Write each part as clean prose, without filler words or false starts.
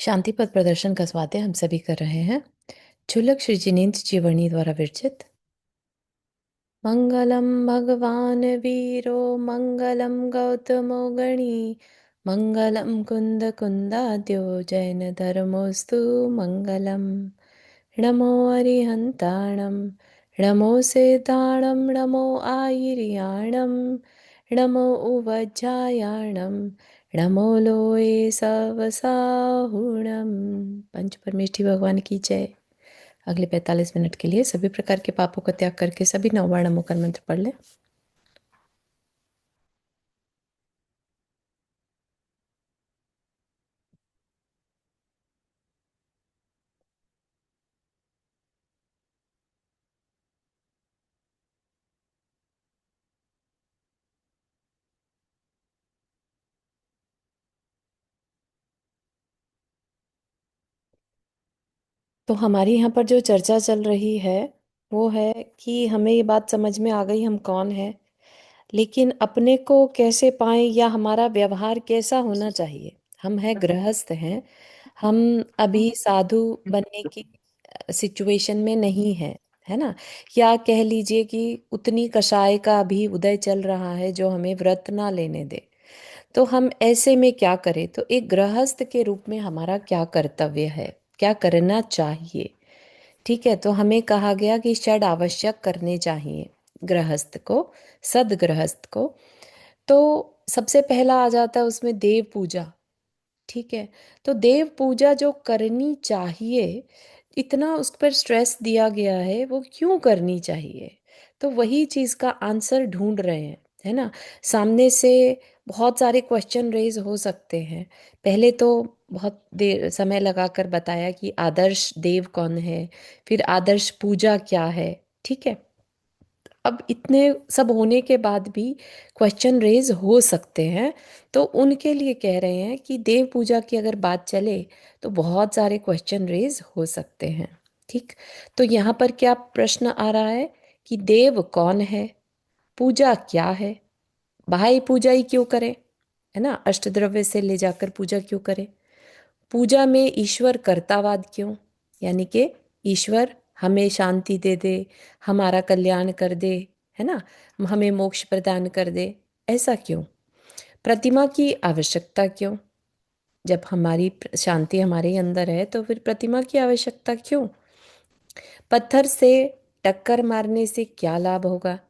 शांति पथ प्रदर्शन का स्वाध्याय हम सभी कर रहे हैं। छुलक श्री जिनेन्द्र जीवनी द्वारा विरचित। मंगलम भगवान वीरो मंगलम गौतमो गणी मंगलम कुंद कुंदाद्यो जैन धर्मोस्तु मंगलम। नमो अरिहंताणम नमो सेताणम नमो आयिर्याणम नमो उवज्जायाणम नमो लोए सवसाहुणम। पंच परमेष्ठी भगवान की जय। अगले 45 मिनट के लिए सभी प्रकार के पापों का त्याग करके सभी नववाण मुखर मंत्र पढ़ लें। तो हमारी यहाँ पर जो चर्चा चल रही है वो है कि हमें ये बात समझ में आ गई हम कौन है, लेकिन अपने को कैसे पाएं या हमारा व्यवहार कैसा होना चाहिए। हम हैं गृहस्थ हैं, हम अभी साधु बनने की सिचुएशन में नहीं है, है ना। या कह लीजिए कि उतनी कषाय का अभी उदय चल रहा है जो हमें व्रत ना लेने दे। तो हम ऐसे में क्या करें, तो एक गृहस्थ के रूप में हमारा क्या कर्तव्य है, क्या करना चाहिए। ठीक है, तो हमें कहा गया कि षड आवश्यक करने चाहिए गृहस्थ को, सदगृहस्थ को। तो सबसे पहला आ जाता है उसमें देव पूजा। ठीक है, तो देव पूजा जो करनी चाहिए, इतना उस पर स्ट्रेस दिया गया है, वो क्यों करनी चाहिए। तो वही चीज़ का आंसर ढूंढ रहे हैं, है ना। सामने से बहुत सारे क्वेश्चन रेज हो सकते हैं। पहले तो बहुत देर समय लगाकर बताया कि आदर्श देव कौन है, फिर आदर्श पूजा क्या है। ठीक है, अब इतने सब होने के बाद भी क्वेश्चन रेज हो सकते हैं। तो उनके लिए कह रहे हैं कि देव पूजा की अगर बात चले तो बहुत सारे क्वेश्चन रेज हो सकते हैं। ठीक, तो यहाँ पर क्या प्रश्न आ रहा है कि देव कौन है, पूजा क्या है, भाई पूजा ही क्यों करें, है ना। अष्टद्रव्य से ले जाकर पूजा क्यों करें, पूजा में ईश्वर कर्तावाद क्यों, यानी कि ईश्वर हमें शांति दे दे, हमारा कल्याण कर दे, है ना, हमें मोक्ष प्रदान कर दे, ऐसा क्यों। प्रतिमा की आवश्यकता क्यों, जब हमारी शांति हमारे अंदर है तो फिर प्रतिमा की आवश्यकता क्यों। पत्थर से टक्कर मारने से क्या लाभ होगा,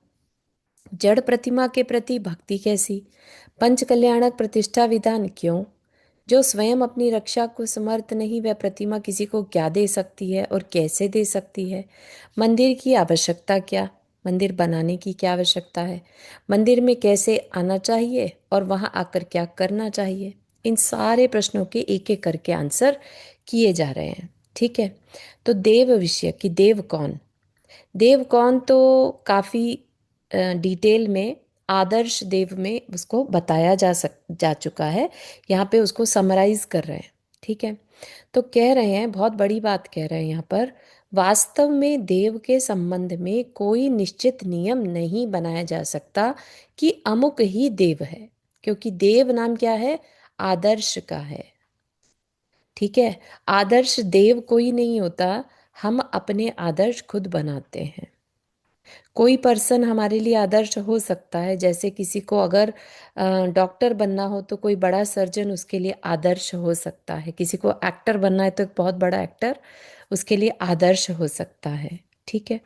जड़ प्रतिमा के प्रति भक्ति कैसी, पंच कल्याणक प्रतिष्ठा विधान क्यों, जो स्वयं अपनी रक्षा को समर्थ नहीं वह प्रतिमा किसी को क्या दे सकती है और कैसे दे सकती है। मंदिर की आवश्यकता क्या, मंदिर बनाने की क्या आवश्यकता है, मंदिर में कैसे आना चाहिए और वहां आकर क्या करना चाहिए। इन सारे प्रश्नों के एक एक करके आंसर किए जा रहे हैं। ठीक है, तो देव विषय की देव कौन, देव कौन तो काफ़ी डिटेल में आदर्श देव में उसको बताया जा चुका है। यहाँ पे उसको समराइज कर रहे हैं। ठीक है, तो कह रहे हैं, बहुत बड़ी बात कह रहे हैं यहाँ पर, वास्तव में देव के संबंध में कोई निश्चित नियम नहीं बनाया जा सकता कि अमुक ही देव है, क्योंकि देव नाम क्या है, आदर्श का है। ठीक है, आदर्श देव कोई नहीं होता, हम अपने आदर्श खुद बनाते हैं। कोई पर्सन हमारे लिए आदर्श हो सकता है, जैसे किसी को अगर डॉक्टर बनना हो तो कोई बड़ा सर्जन उसके लिए आदर्श हो सकता है, किसी को एक्टर बनना है तो एक बहुत बड़ा एक्टर उसके लिए आदर्श हो सकता है। ठीक है,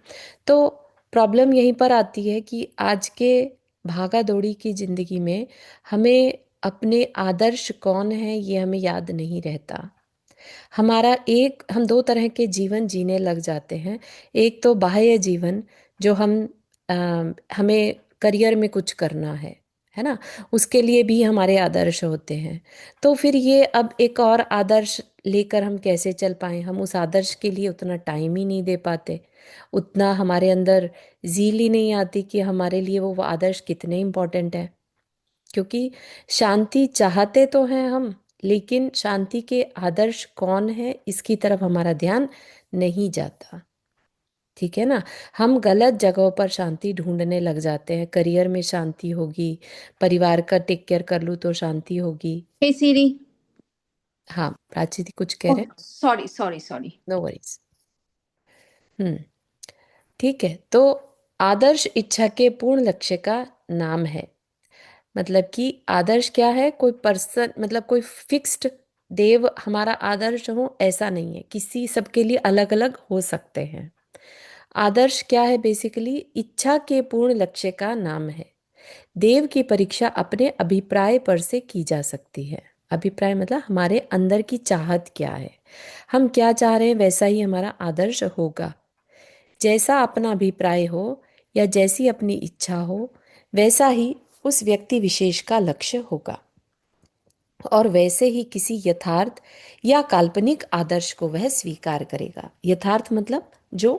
तो प्रॉब्लम यहीं पर आती है कि आज के भागा दौड़ी की जिंदगी में हमें अपने आदर्श कौन है ये हमें याद नहीं रहता। हमारा एक हम दो तरह के जीवन जीने लग जाते हैं। एक तो बाह्य जीवन, जो हमें करियर में कुछ करना है ना, उसके लिए भी हमारे आदर्श होते हैं। तो फिर ये अब एक और आदर्श लेकर हम कैसे चल पाएं, हम उस आदर्श के लिए उतना टाइम ही नहीं दे पाते, उतना हमारे अंदर ज़ील ही नहीं आती कि हमारे लिए वो आदर्श कितने इम्पोर्टेंट है। क्योंकि शांति चाहते तो हैं हम, लेकिन शांति के आदर्श कौन है इसकी तरफ हमारा ध्यान नहीं जाता। ठीक है ना, हम गलत जगहों पर शांति ढूंढने लग जाते हैं। करियर में शांति होगी, परिवार का टेक केयर कर लूँ तो शांति होगी। हे सीरी। हाँ, प्राची दी कुछ कह रहे। Sorry sorry sorry. No worries. Hmm. ठीक है, तो आदर्श इच्छा के पूर्ण लक्ष्य का नाम है। मतलब कि आदर्श क्या है, कोई पर्सन, मतलब कोई फिक्स्ड देव हमारा आदर्श हो ऐसा नहीं है, किसी सबके लिए अलग अलग हो सकते हैं। आदर्श क्या है, बेसिकली इच्छा के पूर्ण लक्ष्य का नाम है। देव की परीक्षा अपने अभिप्राय पर से की जा सकती है। अभिप्राय मतलब हमारे अंदर की चाहत क्या है, हम क्या चाह रहे हैं वैसा ही हमारा आदर्श होगा। जैसा अपना अभिप्राय हो या जैसी अपनी इच्छा हो, वैसा ही उस व्यक्ति विशेष का लक्ष्य होगा, और वैसे ही किसी यथार्थ या काल्पनिक आदर्श को वह स्वीकार करेगा। यथार्थ मतलब जो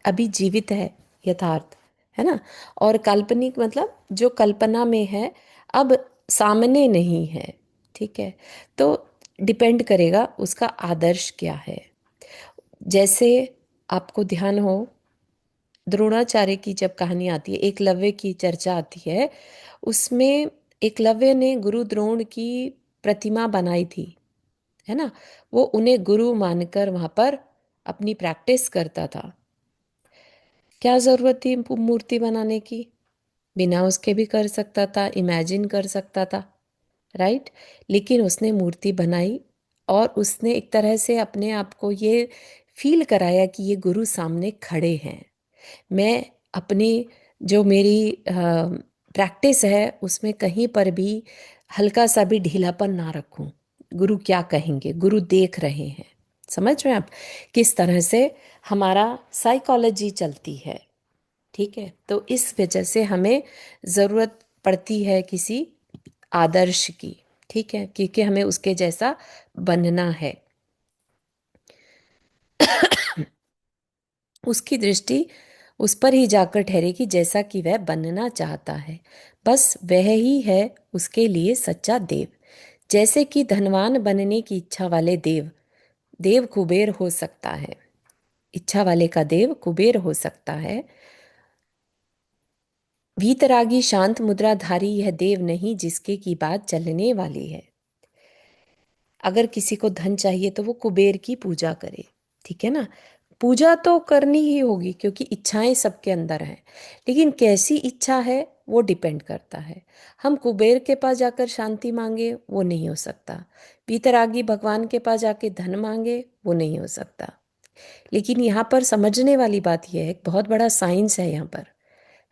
अभी जीवित है, यथार्थ, है ना। और काल्पनिक मतलब जो कल्पना में है, अब सामने नहीं है। ठीक है, तो डिपेंड करेगा उसका आदर्श क्या है। जैसे आपको ध्यान हो, द्रोणाचार्य की जब कहानी आती है, एकलव्य की चर्चा आती है, उसमें एकलव्य ने गुरु द्रोण की प्रतिमा बनाई थी, है ना। वो उन्हें गुरु मानकर वहां पर अपनी प्रैक्टिस करता था। क्या जरूरत थी मूर्ति बनाने की, बिना उसके भी कर सकता था, इमेजिन कर सकता था, राइट। लेकिन उसने मूर्ति बनाई, और उसने एक तरह से अपने आप को ये फील कराया कि ये गुरु सामने खड़े हैं। मैं अपनी जो मेरी प्रैक्टिस है उसमें कहीं पर भी हल्का सा भी ढीलापन ना रखूं। गुरु क्या कहेंगे, गुरु देख रहे हैं। समझ रहे हैं आप किस तरह से हमारा साइकोलॉजी चलती है। ठीक है, तो इस वजह से हमें ज़रूरत पड़ती है किसी आदर्श की। ठीक है, क्योंकि हमें उसके जैसा बनना है। उसकी दृष्टि उस पर ही जाकर ठहरेगी जैसा कि वह बनना चाहता है। बस वह ही है उसके लिए सच्चा देव। जैसे कि धनवान बनने की इच्छा वाले देव, देव कुबेर हो सकता है। इच्छा वाले का देव कुबेर हो सकता है। वीतरागी शांत मुद्राधारी यह देव नहीं जिसके की बात चलने वाली है। अगर किसी को धन चाहिए तो वो कुबेर की पूजा करे। ठीक है ना, पूजा तो करनी ही होगी क्योंकि इच्छाएं सबके अंदर हैं। लेकिन कैसी इच्छा है वो डिपेंड करता है। हम कुबेर के पास जाकर शांति मांगे वो नहीं हो सकता। वीतरागी भगवान के पास जाके धन मांगे वो नहीं हो सकता। लेकिन यहाँ पर समझने वाली बात यह है, एक बहुत बड़ा साइंस है यहाँ पर,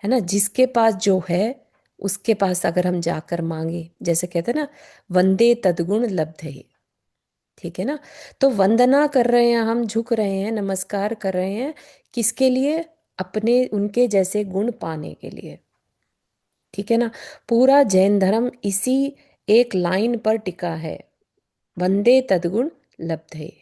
है ना। जिसके पास जो है उसके पास अगर हम जाकर मांगे, जैसे कहते हैं ना, वंदे तदगुण लब्धे। ठीक है ना, तो वंदना कर रहे हैं, हम झुक रहे हैं, नमस्कार कर रहे हैं, किसके लिए, अपने उनके जैसे गुण पाने के लिए। ठीक है ना, पूरा जैन धर्म इसी एक लाइन पर टिका है, वंदे तदगुण लब्धे।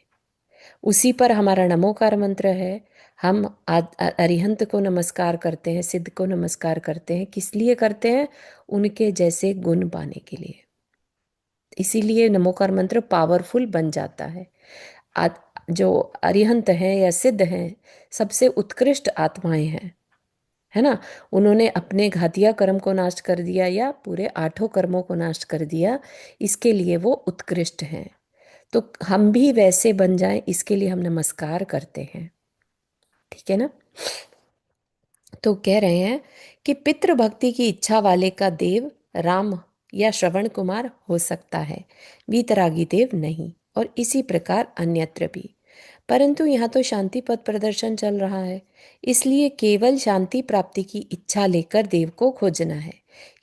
उसी पर हमारा नमोकार मंत्र है। हम अरिहंत को नमस्कार करते हैं, सिद्ध को नमस्कार करते हैं, किस लिए करते हैं, उनके जैसे गुण पाने के लिए। इसीलिए नमोकार मंत्र पावरफुल बन जाता है। आत, जो अरिहंत हैं या सिद्ध हैं, सबसे उत्कृष्ट आत्माएं हैं, है ना। उन्होंने अपने घातिया कर्म को नाश कर दिया या पूरे आठों कर्मों को नाश कर दिया, इसके लिए वो उत्कृष्ट हैं। तो हम भी वैसे बन जाएं इसके लिए हम नमस्कार करते हैं। ठीक है ना, तो कह रहे हैं कि पितृ भक्ति की इच्छा वाले का देव राम या श्रवण कुमार हो सकता है, वीतरागी देव नहीं, और इसी प्रकार अन्यत्र भी। परंतु यहाँ तो शांति पथ प्रदर्शन चल रहा है, इसलिए केवल शांति प्राप्ति की इच्छा लेकर देव को खोजना है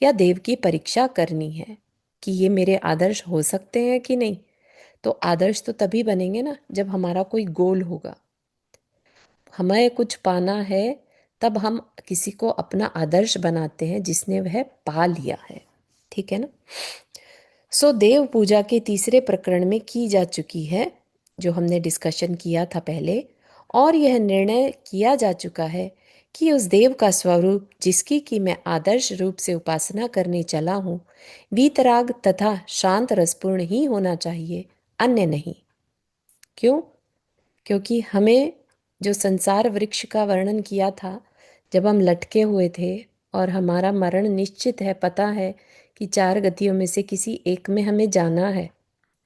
या देव की परीक्षा करनी है कि ये मेरे आदर्श हो सकते हैं कि नहीं। तो आदर्श तो तभी बनेंगे ना जब हमारा कोई गोल होगा, हमें कुछ पाना है, तब हम किसी को अपना आदर्श बनाते हैं जिसने वह पा लिया है। ठीक है ना। सो देव पूजा के तीसरे प्रकरण में की जा चुकी है, जो हमने डिस्कशन किया था पहले, और यह निर्णय किया जा चुका है कि उस देव का स्वरूप जिसकी कि मैं आदर्श रूप से उपासना करने चला हूँ, वीतराग तथा शांत रसपूर्ण ही होना चाहिए, अन्य नहीं। क्यों? क्योंकि हमें जो संसार वृक्ष का वर्णन किया था, जब हम लटके हुए थे और हमारा मरण निश्चित है, पता है कि चार गतियों में से किसी एक में हमें जाना है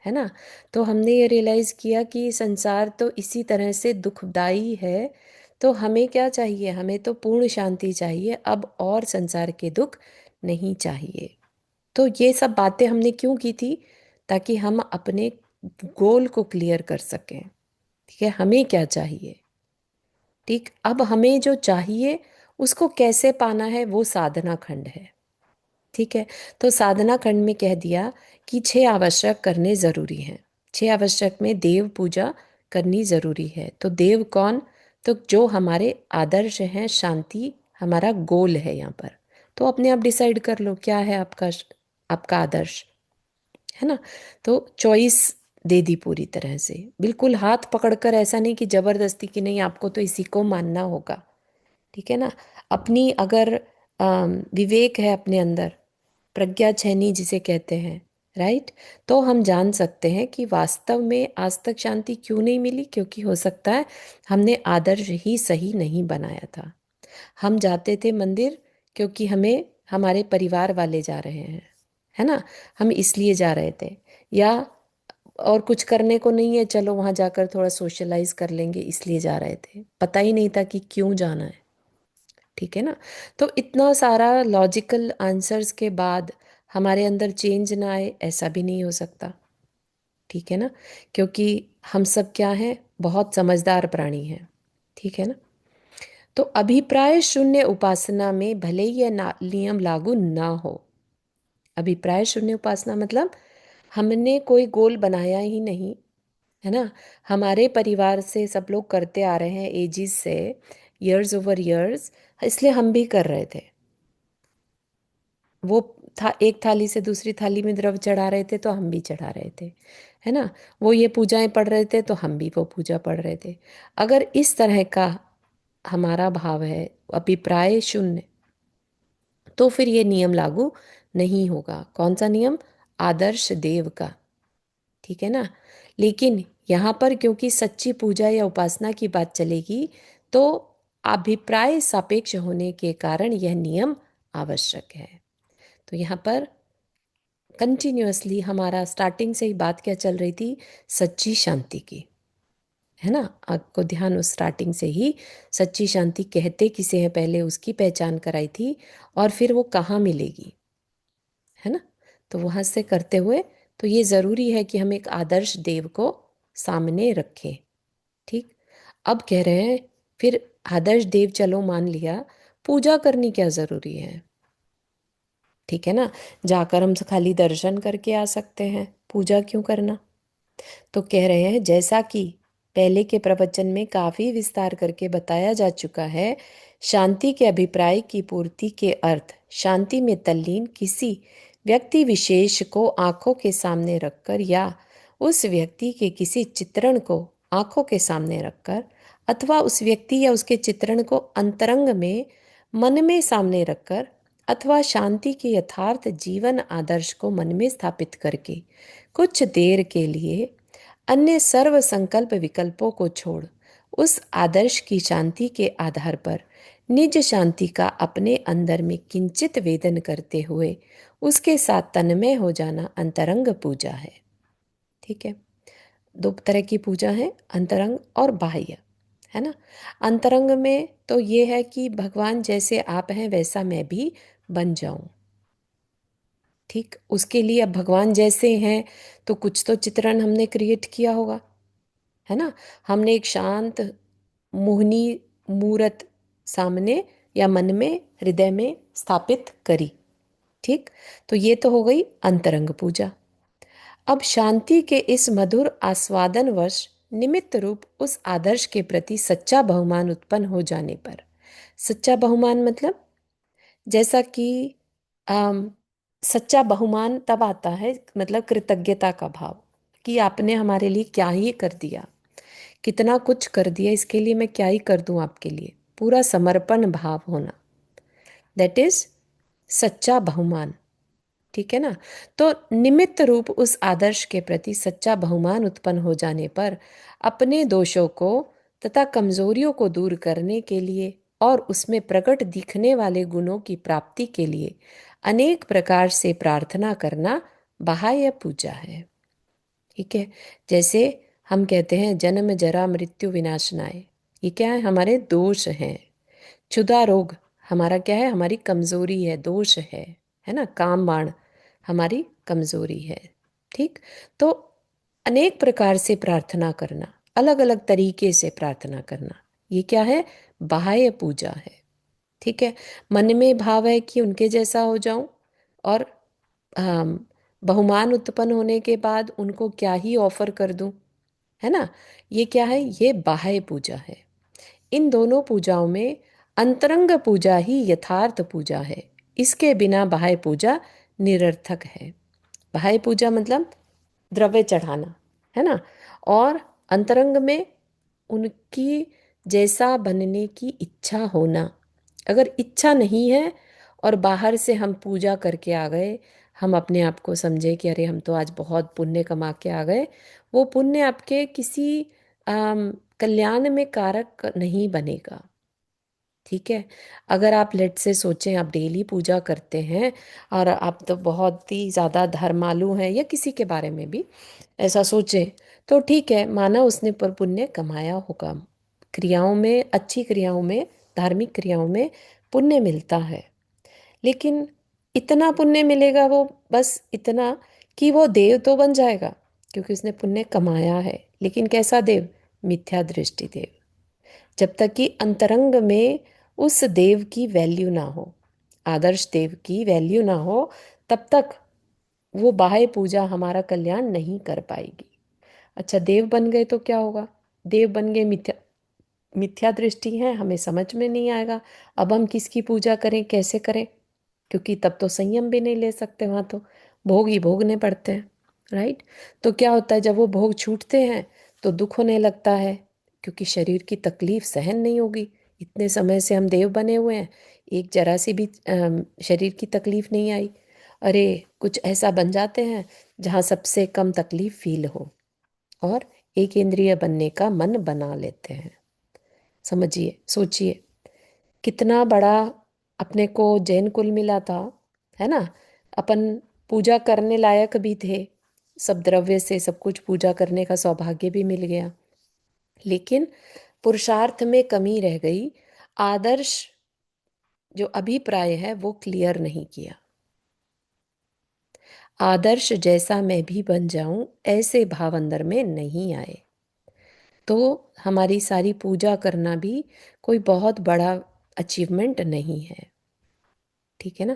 है ना। तो हमने ये रियलाइज किया कि संसार तो इसी तरह से दुखदाई है। तो हमें क्या चाहिए, हमें तो पूर्ण शांति चाहिए अब, और संसार के दुख नहीं चाहिए। तो ये सब बातें हमने क्यों की थी, ताकि हम अपने गोल को क्लियर कर सकें। ठीक है, हमें क्या चाहिए। ठीक, अब हमें जो चाहिए उसको कैसे पाना है, वो साधना खंड है। ठीक है, तो साधना खंड में कह दिया कि 6 आवश्यक करने जरूरी हैं। 6 आवश्यक में देव पूजा करनी जरूरी है। तो देव कौन, तो जो हमारे आदर्श हैं, शांति हमारा गोल है यहाँ पर। तो अपने आप डिसाइड कर लो क्या है आपका, आपका आदर्श, है ना। तो चॉइस दे दी पूरी तरह से, बिल्कुल हाथ पकड़कर, ऐसा नहीं कि जबरदस्ती कि नहीं आपको तो इसी को मानना होगा। ठीक है ना। अपनी अगर विवेक है अपने अंदर, प्रज्ञा छेनी जिसे कहते हैं, राइट, तो हम जान सकते हैं कि वास्तव में आज तक शांति क्यों नहीं मिली, क्योंकि हो सकता है हमने आदर्श ही सही नहीं बनाया था। हम जाते थे मंदिर क्योंकि हमें हमारे परिवार वाले जा रहे हैं, है ना, हम इसलिए जा रहे थे। या और कुछ करने को नहीं है, चलो वहां जाकर थोड़ा सोशलाइज कर लेंगे, इसलिए जा रहे थे, पता ही नहीं था कि क्यों जाना है। ठीक है ना। तो इतना सारा लॉजिकल आंसर्स के बाद हमारे अंदर चेंज ना आए, ऐसा भी नहीं हो सकता। ठीक है ना, क्योंकि हम सब क्या हैं, बहुत समझदार प्राणी हैं। ठीक है ना। तो अभिप्राय शून्य उपासना में भले ही यह नियम लागू ना हो। अभिप्राय शून्य उपासना मतलब हमने कोई गोल बनाया ही नहीं, है ना। हमारे परिवार से सब लोग करते आ रहे हैं एजिस से, ईयर्स ओवर ईयर्स, इसलिए हम भी कर रहे थे। वो था एक थाली से दूसरी थाली में द्रव चढ़ा रहे थे, तो हम भी चढ़ा रहे थे, है ना। वो ये पूजाएं पढ़ रहे थे, तो हम भी वो पूजा पढ़ रहे थे। अगर इस तरह का हमारा भाव है, अभिप्राय शून्य, तो फिर ये नियम लागू नहीं होगा। कौन सा नियम, आदर्श देव का। ठीक है ना। लेकिन यहाँ पर क्योंकि सच्ची पूजा या उपासना की बात चलेगी, तो अभिप्राय सापेक्ष होने के कारण यह नियम आवश्यक है। तो यहाँ पर कंटिन्यूअसली हमारा स्टार्टिंग से ही बात क्या चल रही थी, सच्ची शांति की, है ना। आपको ध्यान, उस स्टार्टिंग से ही सच्ची शांति कहते किसे हैं, पहले उसकी पहचान कराई थी, और फिर वो कहाँ मिलेगी, है ना। तो वहां से करते हुए, तो ये जरूरी है कि हम एक आदर्श देव को सामने रखें। ठीक, अब कह रहे हैं फिर आदर्श देव चलो मान लिया, पूजा करनी क्या जरूरी है। ठीक है ना, जाकर हम खाली दर्शन करके आ सकते हैं, पूजा क्यों करना। तो कह रहे हैं जैसा कि पहले के प्रवचन में काफी विस्तार करके बताया जा चुका है, शांति के अभिप्राय की पूर्ति के अर्थ शांति में तल्लीन किसी व्यक्ति विशेष को आंखों के सामने रखकर, या उस व्यक्ति के किसी चित्रण को आंखों के सामने रखकर, अथवा उस व्यक्ति या उसके चित्रण को अंतरंग में मन में सामने रखकर, अथवा शांति के यथार्थ जीवन आदर्श को मन में स्थापित करके कुछ देर के लिए अन्य सर्व संकल्प विकल्पों को छोड़ उस आदर्श की शांति के आधार पर निज शांति का अपने अंदर में किंचित वेदन करते हुए उसके साथ तन्मय हो जाना अंतरंग पूजा है। ठीक है, दो तरह की पूजा है, अंतरंग और बाह्य, है ना। अंतरंग में तो ये है कि भगवान जैसे आप हैं वैसा मैं भी बन जाऊं। ठीक, उसके लिए अब भगवान जैसे हैं तो कुछ तो चित्रण हमने क्रिएट किया होगा, है ना। हमने एक शांत मोहनी मूरत सामने या मन में, हृदय में स्थापित करी। ठीक, तो ये तो हो गई अंतरंग पूजा। अब शांति के इस मधुर आस्वादन वश निमित्त रूप उस आदर्श के प्रति सच्चा बहुमान उत्पन्न हो जाने पर, सच्चा बहुमान मतलब जैसा कि आम, सच्चा बहुमान तब आता है, मतलब कृतज्ञता का भाव, कि आपने हमारे लिए क्या ही कर दिया, कितना कुछ कर दिया, इसके लिए मैं क्या ही कर दूं आपके लिए, पूरा समर्पण भाव होना, दैट इज सच्चा बहुमान। ठीक है ना। तो निमित्त रूप उस आदर्श के प्रति सच्चा बहुमान उत्पन्न हो जाने पर अपने दोषों को तथा कमजोरियों को दूर करने के लिए और उसमें प्रकट दिखने वाले गुणों की प्राप्ति के लिए अनेक प्रकार से प्रार्थना करना बाह्य पूजा है। ठीक है। जैसे हम कहते हैं जन्म जरा मृत्यु विनाशनाय, ये क्या है? हमारे दोष हैं। क्षुधा रोग हमारा क्या है? हमारी कमजोरी है, दोष है ना? काम बाण हमारी कमजोरी है। ठीक। तो अनेक प्रकार से प्रार्थना करना, अलग अलग तरीके से प्रार्थना करना, ये क्या है? बाह्य पूजा है। ठीक है। मन में भाव है कि उनके जैसा हो जाऊं, और अम, बहुमान उत्पन्न होने के बाद उनको क्या ही ऑफर कर दूं, है ना? ये क्या है? ये बाह्य पूजा है। इन दोनों पूजाओं में अंतरंग पूजा ही यथार्थ पूजा है। इसके बिना बाह्य पूजा निरर्थक है। बाह्य पूजा मतलब द्रव्य चढ़ाना, है ना? और अंतरंग में उनकी जैसा बनने की इच्छा होना। अगर इच्छा नहीं है और बाहर से हम पूजा करके आ गए, हम अपने आप को समझे कि अरे हम तो आज बहुत पुण्य कमा के आ गए, वो पुण्य आपके किसी कल्याण में कारक नहीं बनेगा। ठीक है। अगर आप लेट से सोचें, आप डेली पूजा करते हैं और आप तो बहुत ही ज़्यादा धर्मालु हैं, या किसी के बारे में भी ऐसा सोचें, तो ठीक है, माना उसने पर पुण्य कमाया होगा। क्रियाओं में, अच्छी क्रियाओं में, धार्मिक क्रियाओं में पुण्य मिलता है। लेकिन इतना पुण्य मिलेगा, वो बस इतना कि वो देव तो बन जाएगा क्योंकि उसने पुण्य कमाया है। लेकिन कैसा देव? मिथ्या दृष्टि देव। जब तक कि अंतरंग में उस देव की वैल्यू ना हो, आदर्श देव की वैल्यू ना हो, तब तक वो बाह्य पूजा हमारा कल्याण नहीं कर पाएगी। अच्छा, देव बन गए तो क्या होगा? देव बन गए, मिथ्या मिथ्या दृष्टि है, हमें समझ में नहीं आएगा अब हम किसकी पूजा करें, कैसे करें, क्योंकि तब तो संयम भी नहीं ले सकते, वहाँ तो भोग ही भोगने पड़ते हैं। राइट। तो क्या होता है, जब वो भोग छूटते हैं तो दुख होने लगता है, क्योंकि शरीर की तकलीफ सहन नहीं होगी। इतने समय से हम देव बने हुए हैं, एक जरा सी भी शरीर की तकलीफ नहीं आई। अरे, कुछ ऐसा बन जाते हैं जहाँ सबसे कम तकलीफ फील हो, और एक इंद्रिय बनने का मन बना लेते हैं। समझिए, सोचिए, कितना बड़ा अपने को जैन कुल मिला था, है ना? अपन पूजा करने लायक भी थे, सब द्रव्य से सब कुछ पूजा करने का सौभाग्य भी मिल गया। लेकिन पुरुषार्थ में कमी रह गई, आदर्श जो अभिप्राय है वो क्लियर नहीं किया। आदर्श जैसा मैं भी बन जाऊं, ऐसे भाव अंदर में नहीं आए, तो हमारी सारी पूजा करना भी कोई बहुत बड़ा अचीवमेंट नहीं है। ठीक है ना?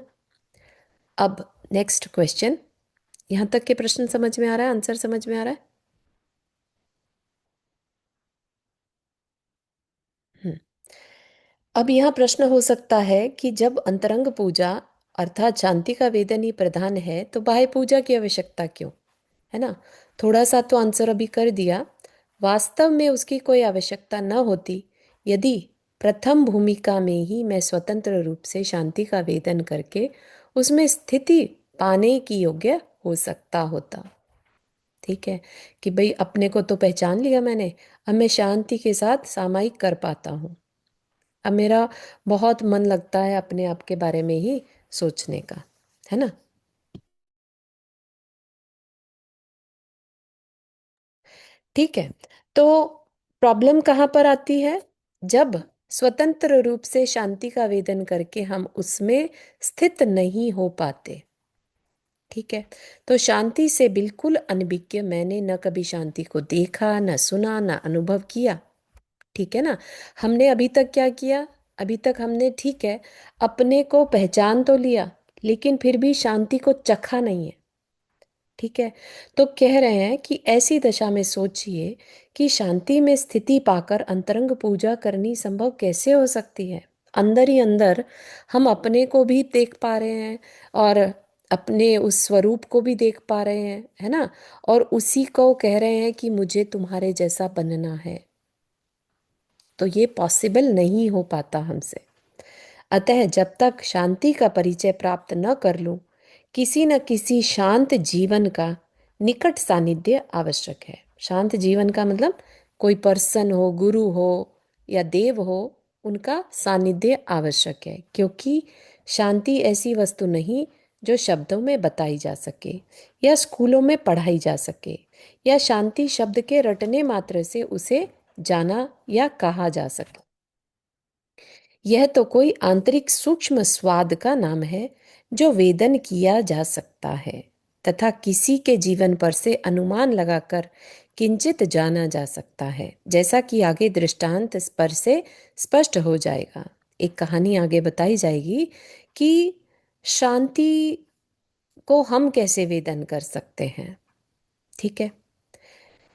अब नेक्स्ट क्वेश्चन। यहाँ तक के प्रश्न समझ में आ रहा है? आंसर समझ में आ रहा है? हम्म। अब यहाँ प्रश्न हो सकता है कि जब अंतरंग पूजा अर्थात शांति का वेदन ही प्रधान है, तो बाह्य पूजा की आवश्यकता क्यों? है ना? थोड़ा सा तो आंसर अभी कर दिया। वास्तव में उसकी कोई आवश्यकता न होती यदि प्रथम भूमिका में ही मैं स्वतंत्र रूप से शांति का वेदन करके उसमें स्थिति पाने की योग्य हो सकता होता। ठीक है, कि भाई अपने को तो पहचान लिया मैंने, अब मैं शांति के साथ सामायिक कर पाता हूँ। अब मेरा बहुत मन लगता है अपने आप के बारे में ही सोचने का, है ना? ठीक है। तो प्रॉब्लम कहाँ पर आती है? जब स्वतंत्र रूप से शांति का वेदन करके हम उसमें स्थित नहीं हो पाते। ठीक है। तो शांति से बिल्कुल अनभिज्ञ मैंने न कभी शांति को देखा, न सुना, न अनुभव किया। ठीक है ना? हमने अभी तक क्या किया? अभी तक हमने, ठीक है, अपने को पहचान तो लिया, लेकिन फिर भी शांति को चखा नहीं है। ठीक है। तो कह रहे हैं कि ऐसी दशा में सोचिए कि शांति में स्थिति पाकर अंतरंग पूजा करनी संभव कैसे हो सकती है। अंदर ही अंदर हम अपने को भी देख पा रहे हैं, और अपने उस स्वरूप को भी देख पा रहे हैं, है ना? और उसी को कह रहे हैं कि मुझे तुम्हारे जैसा बनना है। तो ये पॉसिबल नहीं हो पाता हमसे। अतः जब तक शांति का परिचय प्राप्त न कर लूं, किसी न किसी शांत जीवन का निकट सानिध्य आवश्यक है। शांत जीवन का मतलब कोई पर्सन हो, गुरु हो या देव हो, उनका सानिध्य आवश्यक है, क्योंकि शांति ऐसी वस्तु नहीं जो शब्दों में बताई जा सके या स्कूलों में पढ़ाई जा सके, या शांति शब्द के रटने मात्र से उसे जाना या कहा जा सके। यह तो कोई आंतरिक सूक्ष्म स्वाद का नाम है जो वेदन किया जा सकता है तथा किसी के जीवन पर से अनुमान लगाकर किंचित जाना जा सकता है, जैसा कि आगे दृष्टांत पर से स्पष्ट हो जाएगा। एक कहानी आगे बताई जाएगी कि शांति को हम कैसे वेदन कर सकते हैं। ठीक है।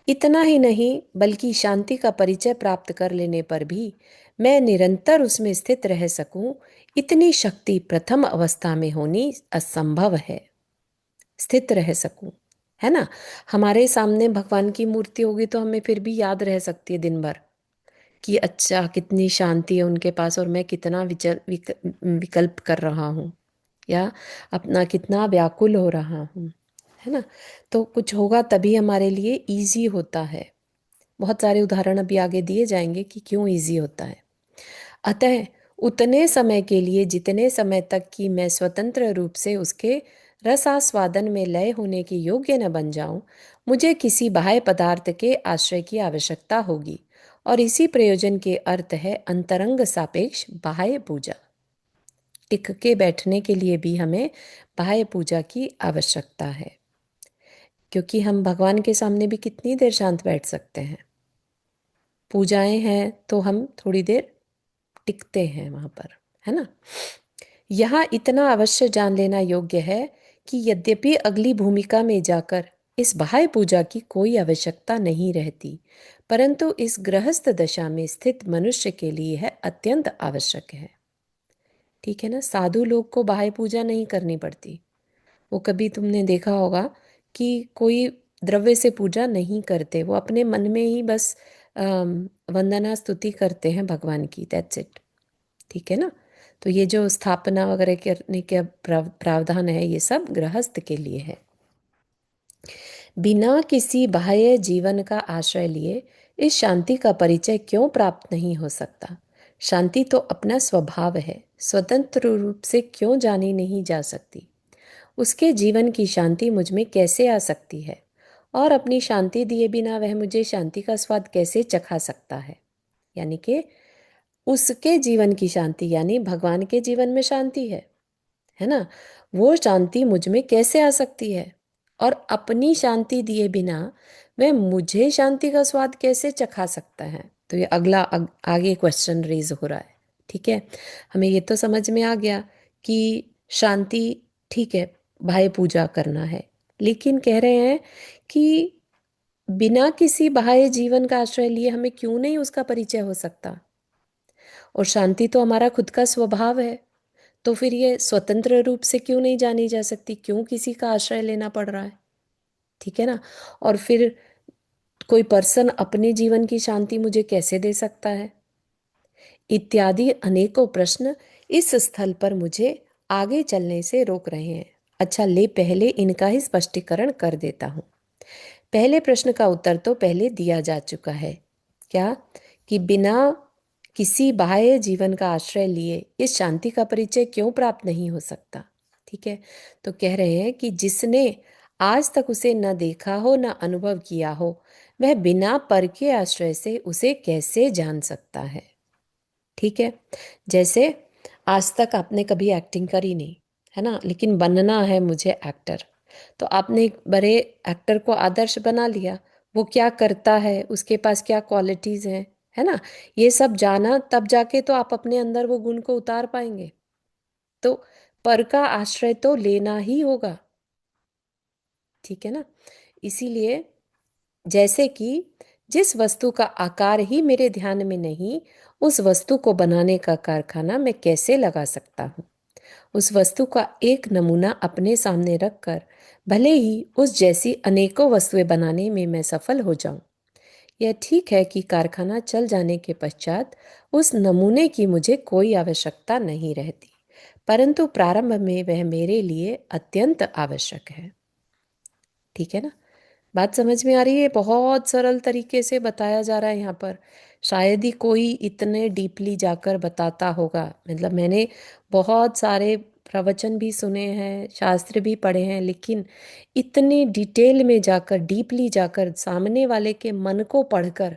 इतना ही नहीं बल्कि शांति का परिचय प्राप्त कर लेने पर भी मैं निरंतर उसमें स्थित रह सकूं, इतनी शक्ति प्रथम अवस्था में होनी असंभव है। स्थित रह सकूं, है ना। हमारे सामने भगवान की मूर्ति होगी तो हमें फिर भी याद रह सकती है दिन भर कि अच्छा कितनी शांति है उनके पास और मैं कितना विकल्प कर रहा हूँ, या अपना कितना व्याकुल हो रहा हूँ, है ना। तो कुछ होगा तभी हमारे लिए इजी होता है। बहुत सारे उदाहरण अभी आगे दिए जाएंगे कि क्यों इजी होता है। अतः उतने समय के लिए जितने समय तक कि मैं स्वतंत्र रूप से उसके रसास्वादन में लय होने के योग्य न बन जाऊं, मुझे किसी बाह्य पदार्थ के आश्रय की आवश्यकता होगी, और इसी प्रयोजन के अर्थ है अंतरंग सापेक्ष बाह्य पूजा। टिक के बैठने के लिए भी हमें बाह्य पूजा की आवश्यकता है, क्योंकि हम भगवान के सामने भी कितनी देर शांत बैठ सकते हैं। पूजाएं हैं तो हम थोड़ी देर टिकते हैं वहां पर, है ना। यहाँ इतना अवश्य जान लेना योग्य है कि यद्यपि अगली भूमिका में जाकर इस बाह्य पूजा की कोई आवश्यकता नहीं रहती, परंतु इस गृहस्थ दशा में स्थित मनुष्य के लिए है अत्यंत आवश्यक है। ठीक है ना। साधु लोग को बाह्य पूजा नहीं करनी पड़ती। वो कभी तुमने देखा होगा कि कोई द्रव्य से पूजा नहीं करते, वो अपने मन में ही बस वंदना स्तुति करते हैं भगवान की, दैट्स इट। ठीक है ना। तो ये जो स्थापना वगैरह करने के प्रावधान है, ये सब गृहस्थ के लिए है। बिना किसी बाह्य जीवन का आश्रय लिए इस शांति का परिचय क्यों प्राप्त नहीं हो सकता। शांति तो अपना स्वभाव है, स्वतंत्र रूप से क्यों जानी नहीं जा सकती। उसके जीवन की शांति मुझ में कैसे आ सकती है, और अपनी शांति दिए बिना वह मुझे शांति का स्वाद कैसे चखा सकता है। यानी कि उसके जीवन की शांति, यानी भगवान के जीवन में शांति है ना, वो शांति मुझ में कैसे आ सकती है, और अपनी शांति दिए बिना वह मुझे शांति का स्वाद कैसे चखा सकता है। तो ये अगला आगे क्वेश्चन रेज हो रहा है। ठीक है। हमें ये तो समझ में आ गया कि शांति, ठीक है, बाह्य पूजा करना है, लेकिन कह रहे हैं कि बिना किसी बाह्य जीवन का आश्रय लिए हमें क्यों नहीं उसका परिचय हो सकता। और शांति तो हमारा खुद का स्वभाव है, तो फिर ये स्वतंत्र रूप से क्यों नहीं जानी जा सकती, क्यों किसी का आश्रय लेना पड़ रहा है। ठीक है ना। और फिर कोई पर्सन अपने जीवन की शांति मुझे कैसे दे सकता है, इत्यादि अनेकों प्रश्न इस स्थल पर मुझे आगे चलने से रोक रहे हैं। अच्छा, ले पहले इनका ही स्पष्टीकरण कर देता हूँ। पहले प्रश्न का उत्तर तो पहले दिया जा चुका है। क्या? कि बिना किसी बाह्य जीवन का आश्रय लिए इस शांति का परिचय क्यों प्राप्त नहीं हो सकता। ठीक है। तो कह रहे हैं कि जिसने आज तक उसे न देखा हो न अनुभव किया हो, वह बिना पर के आश्रय से उसे कैसे जान सकता है। ठीक है। जैसे आज तक आपने कभी एक्टिंग करी नहीं, है ना, लेकिन बनना है मुझे एक्टर, तो आपने एक बड़े एक्टर को आदर्श बना लिया। वो क्या करता है, उसके पास क्या क्वालिटीज हैं, है ना, ये सब जाना, तब जाके तो आप अपने अंदर वो गुण को उतार पाएंगे। तो पर का आश्रय तो लेना ही होगा। ठीक है ना। इसीलिए जैसे कि जिस वस्तु का आकार ही मेरे ध्यान में नहीं, उस वस्तु को बनाने का कारखाना मैं कैसे लगा सकता हूँ। उस वस्तु का एक नमूना अपने सामने रखकर भले ही उस जैसी अनेकों वस्तुएं बनाने में मैं सफल हो जाऊं। यह ठीक है कि कारखाना चल जाने के पश्चात उस नमूने की मुझे कोई आवश्यकता नहीं रहती, परंतु प्रारंभ में वह मेरे लिए अत्यंत आवश्यक है। ठीक है ना। बात समझ में आ रही है। बहुत सरल तरीके से बताया जा रहा है यहाँ पर। शायद ही कोई इतने डीपली जाकर बताता होगा। मतलब मैंने बहुत सारे प्रवचन भी सुने हैं, शास्त्र भी पढ़े हैं, लेकिन इतने डिटेल में जाकर, डीपली जाकर, सामने वाले के मन को पढ़कर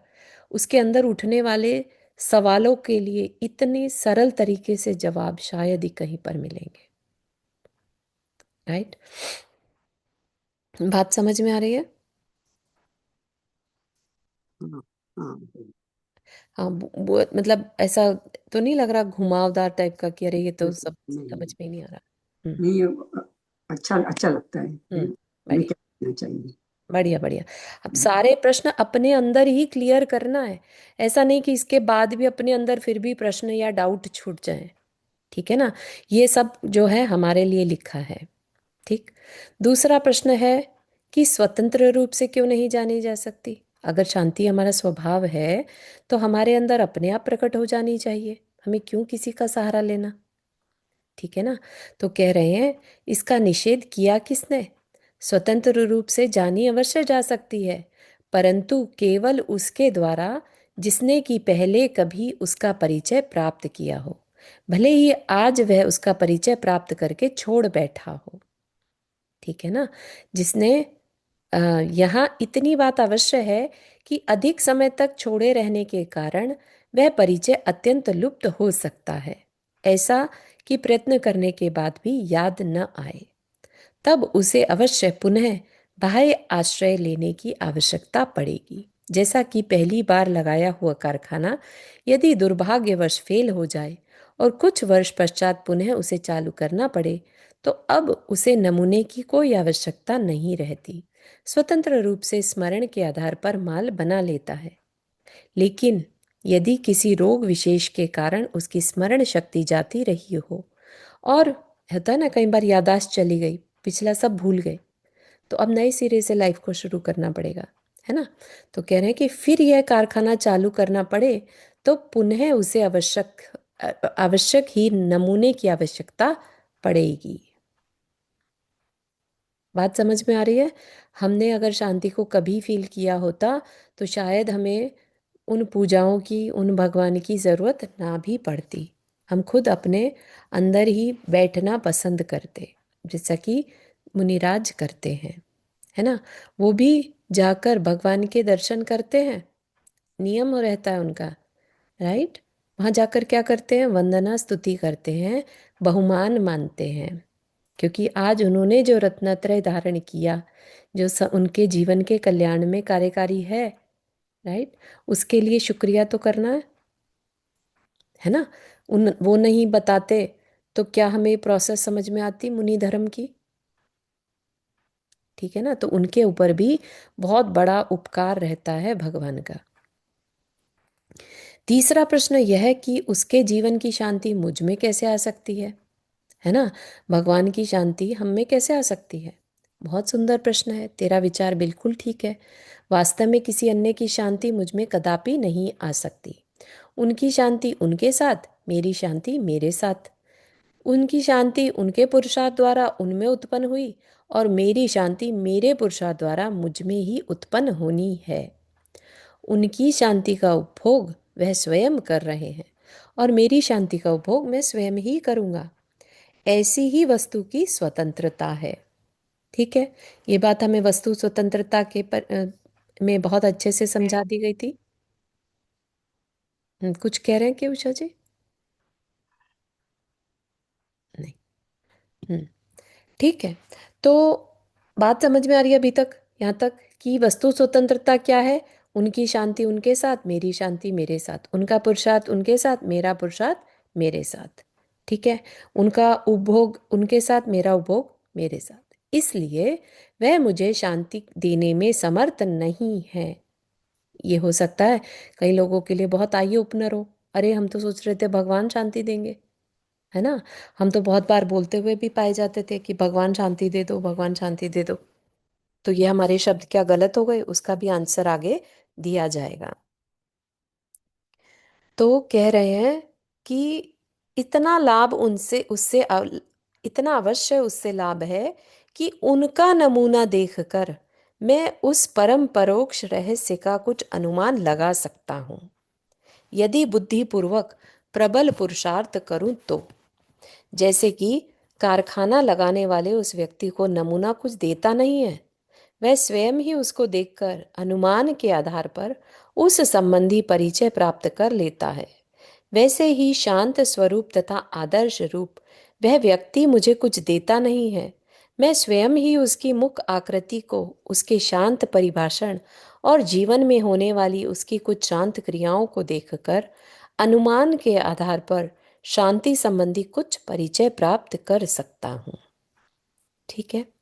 उसके अंदर उठने वाले सवालों के लिए इतने सरल तरीके से जवाब शायद ही कहीं पर मिलेंगे। राइट? बात समझ में आ रही है? हाँ हाँ। हाँ, मतलब ऐसा तो नहीं लग रहा घुमावदार टाइप का कि अरे ये तो सब नहीं समझ में ही नहीं आ रहा? हम्म। नहीं, ये अच्छा अच्छा लगता है, हम्म। हमें बढ़िया। क्या करना चाहिए। बढ़िया बढ़िया। अब सारे प्रश्न अपने अंदर ही क्लियर करना है। ऐसा नहीं कि इसके बाद भी अपने अंदर फिर भी प्रश्न या डाउट छूट जाए। ठीक है ना? ये सब जो है हमारे लिए लिखा है। ठीक। दूसरा प्रश्न है कि स्वतंत्र रूप से क्यों नहीं जानी जा सकती? अगर शांति हमारा स्वभाव है तो हमारे अंदर अपने आप प्रकट हो जानी चाहिए। हमें क्यों किसी का सहारा लेना? ठीक है ना? तो कह रहे हैं इसका निषेध किया किसने? स्वतंत्र रूप से जानी अवश्य जा सकती है, परंतु केवल उसके द्वारा जिसने कि पहले कभी उसका परिचय प्राप्त किया हो, भले ही आज वह उसका परिचय प्राप्त करके छोड़ बैठा हो। ठीक है ना? जिसने अ, यहाँ इतनी बात अवश्य है कि अधिक समय तक छोड़े रहने के कारण वह परिचय अत्यंत लुप्त हो सकता है, ऐसा कि प्रयत्न करने के बाद भी याद न आए। तब उसे अवश्य पुनः बाह्य आश्रय लेने की आवश्यकता पड़ेगी। जैसा कि पहली बार लगाया हुआ कारखाना यदि दुर्भाग्यवश फेल हो जाए और कुछ वर्ष पश्चात पुनः उसे चालू करना पड़े, तो अब उसे नमूने की कोई आवश्यकता नहीं रहती, स्वतंत्र रूप से स्मरण के आधार पर माल बना लेता है। लेकिन यदि किसी रोग विशेष के कारण उसकी स्मरण शक्ति जाती रही हो और होता है ना कई बार याददाश्त चली गई, पिछला सब भूल गए, तो अब नए सिरे से लाइफ को शुरू करना पड़ेगा, है ना? तो कह रहे हैं कि फिर यह कारखाना चालू करना पड़े तो पुनः उसे आवश्यक ही नमूने की आवश्यकता पड़ेगी। बात समझ में आ रही है? हमने अगर शांति को कभी फील किया होता तो शायद हमें उन पूजाओं की, उन भगवान की ज़रूरत ना भी पड़ती। हम खुद अपने अंदर ही बैठना पसंद करते, जैसा कि मुनिराज करते हैं, है ना? वो भी जाकर भगवान के दर्शन करते हैं, नियम रहता है उनका। राइट? वहाँ जाकर क्या करते हैं? वंदना स्तुति करते हैं, बहुमान मानते हैं, क्योंकि आज उन्होंने जो रत्नत्रय धारण किया, जो उनके जीवन के कल्याण में कार्यकारी है, राइट, उसके लिए शुक्रिया तो करना है ना? उन वो नहीं बताते तो क्या हमें प्रोसेस समझ में आती मुनि धर्म की? ठीक है ना? तो उनके ऊपर भी बहुत बड़ा उपकार रहता है भगवान का। तीसरा प्रश्न यह है कि उसके जीवन की शांति मुझ में कैसे आ सकती है ना? भगवान की शांति हम में कैसे आ सकती है? बहुत सुंदर प्रश्न है, तेरा विचार बिल्कुल ठीक है। वास्तव में किसी अन्य की शांति मुझ में कदापि नहीं आ सकती। उनकी शांति उनके साथ, मेरी शांति मेरे साथ। उनकी शांति उनके पुरुषार्थ द्वारा उनमें उत्पन्न हुई और मेरी शांति मेरे पुरुषार्थ द्वारा मुझ में ही उत्पन्न होनी है। उनकी शांति का उपभोग वह स्वयं कर रहे हैं और मेरी शांति का उपभोग मैं स्वयं ही करूँगा। ऐसी ही वस्तु की स्वतंत्रता है। ठीक है? ये बात हमें वस्तु स्वतंत्रता में बहुत अच्छे से समझा दी गई थी। कुछ कह रहे हैं कि उषा जी? नहीं। हम्म। ठीक है। तो बात समझ में आ रही है अभी तक, यहाँ तक कि वस्तु स्वतंत्रता क्या है? उनकी शांति उनके साथ, मेरी शांति मेरे साथ, उनका पुरुषार्थ उनके साथ, मेरा पुरुषार्थ मेरे साथ। ठीक है? उनका उपभोग उनके साथ, मेरा उपभोग मेरे साथ। इसलिए वह मुझे शांति देने में समर्थ नहीं है। ये हो सकता है कई लोगों के लिए बहुत आइए ओपनर हो, अरे हम तो सोच रहे थे भगवान शांति देंगे, है ना? हम तो बहुत बार बोलते हुए भी पाए जाते थे कि भगवान शांति दे दो, भगवान शांति दे दो। तो ये हमारे शब्द क्या गलत हो गए, उसका भी आंसर आगे दिया जाएगा। तो कह रहे हैं कि इतना लाभ उनसे उससे इतना अवश्य उससे लाभ है कि उनका नमूना देखकर मैं उस परम परोक्ष रहस्य का कुछ अनुमान लगा सकता हूँ, यदि बुद्धिपूर्वक प्रबल पुरुषार्थ करूं तो। जैसे कि कारखाना लगाने वाले उस व्यक्ति को नमूना कुछ देता नहीं है, वह स्वयं ही उसको देखकर अनुमान के आधार पर उस संबंधी परिचय प्राप्त कर लेता है। वैसे ही शांत स्वरूप तथा आदर्श रूप वह व्यक्ति मुझे कुछ देता नहीं है, मैं स्वयं ही उसकी मुख आकृति को, उसके शांत परिभाषण और जीवन में होने वाली उसकी कुछ शांत क्रियाओं को देखकर अनुमान के आधार पर शांति संबंधी कुछ परिचय प्राप्त कर सकता हूँ। ठीक है।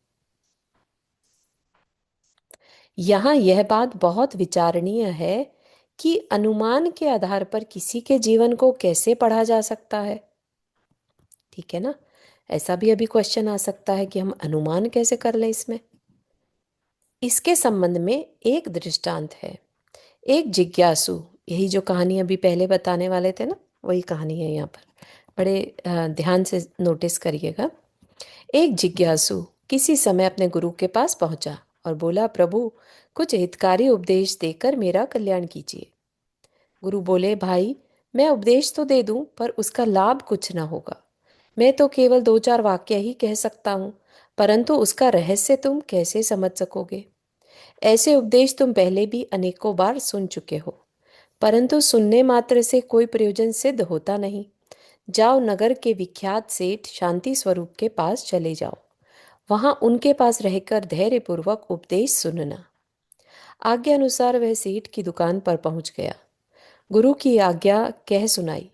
यहाँ यह बात बहुत विचारणीय है कि अनुमान के आधार पर किसी के जीवन को कैसे पढ़ा जा सकता है। ठीक है ना। ऐसा भी अभी क्वेश्चन आ सकता है कि हम अनुमान कैसे कर लें इसमें। इसके संबंध में एक दृष्टांत है। एक जिज्ञासु, यही जो कहानी अभी पहले बताने वाले थे ना, वही कहानी है यहाँ पर। बड़े ध्यान से नोटिस करिएगा। एक जिज्ञासु किसी समय अपने गुरु के पास पहुंचा और बोला, प्रभु कुछ हितकारी उपदेश देकर मेरा कल्याण कीजिए। गुरु बोले, भाई मैं उपदेश तो दे दूं पर उसका लाभ कुछ ना होगा। मैं तो केवल दो चार वाक्य ही कह सकता हूं, परंतु उसका रहस्य तुम कैसे समझ सकोगे। ऐसे उपदेश तुम पहले भी अनेकों बार सुन चुके हो, परंतु सुनने मात्र से कोई प्रयोजन सिद्ध होता नहीं। जाओ नगर के विख्यात सेठ शांति स्वरूप के पास चले जाओ, वहां उनके पास रहकर धैर्यपूर्वक उपदेश सुनना। आज्ञा अनुसार वह सेठ की दुकान पर पहुंच गया, गुरु की आज्ञा कह सुनाई